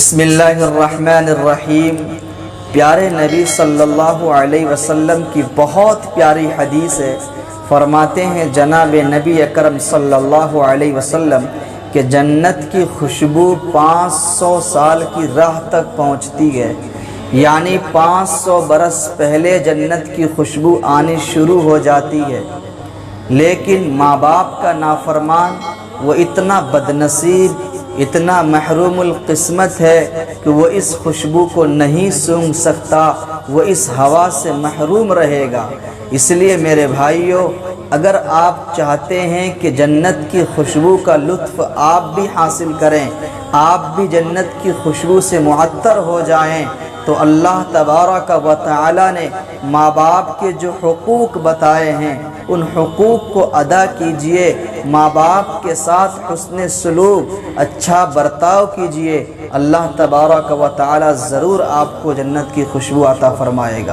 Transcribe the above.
بسم اللہ الرحمن الرحیم۔ پیارے نبی صلی اللہ علیہ وسلم کی بہت پیاری حدیث ہے۔ فرماتے ہیں جناب نبی اکرم صلی اللہ علیہ وسلم کہ جنت کی خوشبو 500 سال کی راہ تک پہنچتی ہے، یعنی 500 برس پہلے جنت کی خوشبو آنی شروع ہو جاتی ہے۔ لیکن ماں باپ کا نافرمان وہ اتنا بدنصیب، اتنا محروم القسمت ہے کہ وہ اس خوشبو کو نہیں سونگھ سکتا، وہ اس ہوا سے محروم رہے گا۔ اس لیے میرے بھائیوں، اگر آپ چاہتے ہیں کہ جنت کی خوشبو کا لطف آپ بھی حاصل کریں، آپ بھی جنت کی خوشبو سے معطر ہو جائیں، تو اللہ تبارک و تعالی نے ماں باپ کے جو حقوق بتائے ہیں ان حقوق کو ادا کیجئے۔ ماں باپ کے ساتھ حسن سلوک، اچھا برتاؤ کیجئے، اللہ تبارک و تعالی ضرور آپ کو جنت کی خوشبو عطا فرمائے گا۔